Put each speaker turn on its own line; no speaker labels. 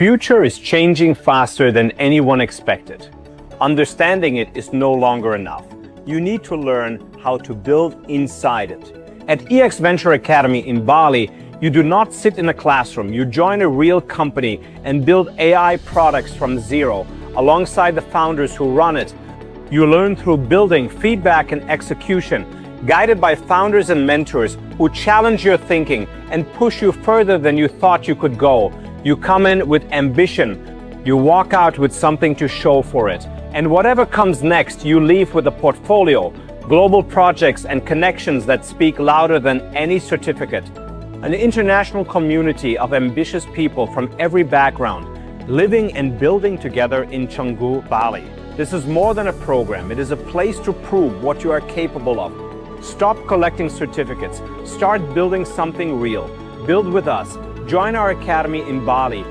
future is changing faster than anyone expected. Understanding it is no longer enough. You need to learn how to build inside it. At EX Venture Academy in Bali, you do not sit in a classroom. You join a real company and build AI products from zero alongside the founders who run it. You learn through building, feedback, and execution, guided by founders and mentors who challenge your thinking and push you further than you thought you could go. You come in with ambition. You walk out with something to show for it. And whatever comes next, you leave with a portfolio, global projects, and connections that speak louder than any certificate. An international community of ambitious people from every background, living and building together in Canggu, Bali. This is more than a program. It is a place to prove what you are capable of. Stop collecting certificates. Start building something real. Build with us. Join our academy in Bali.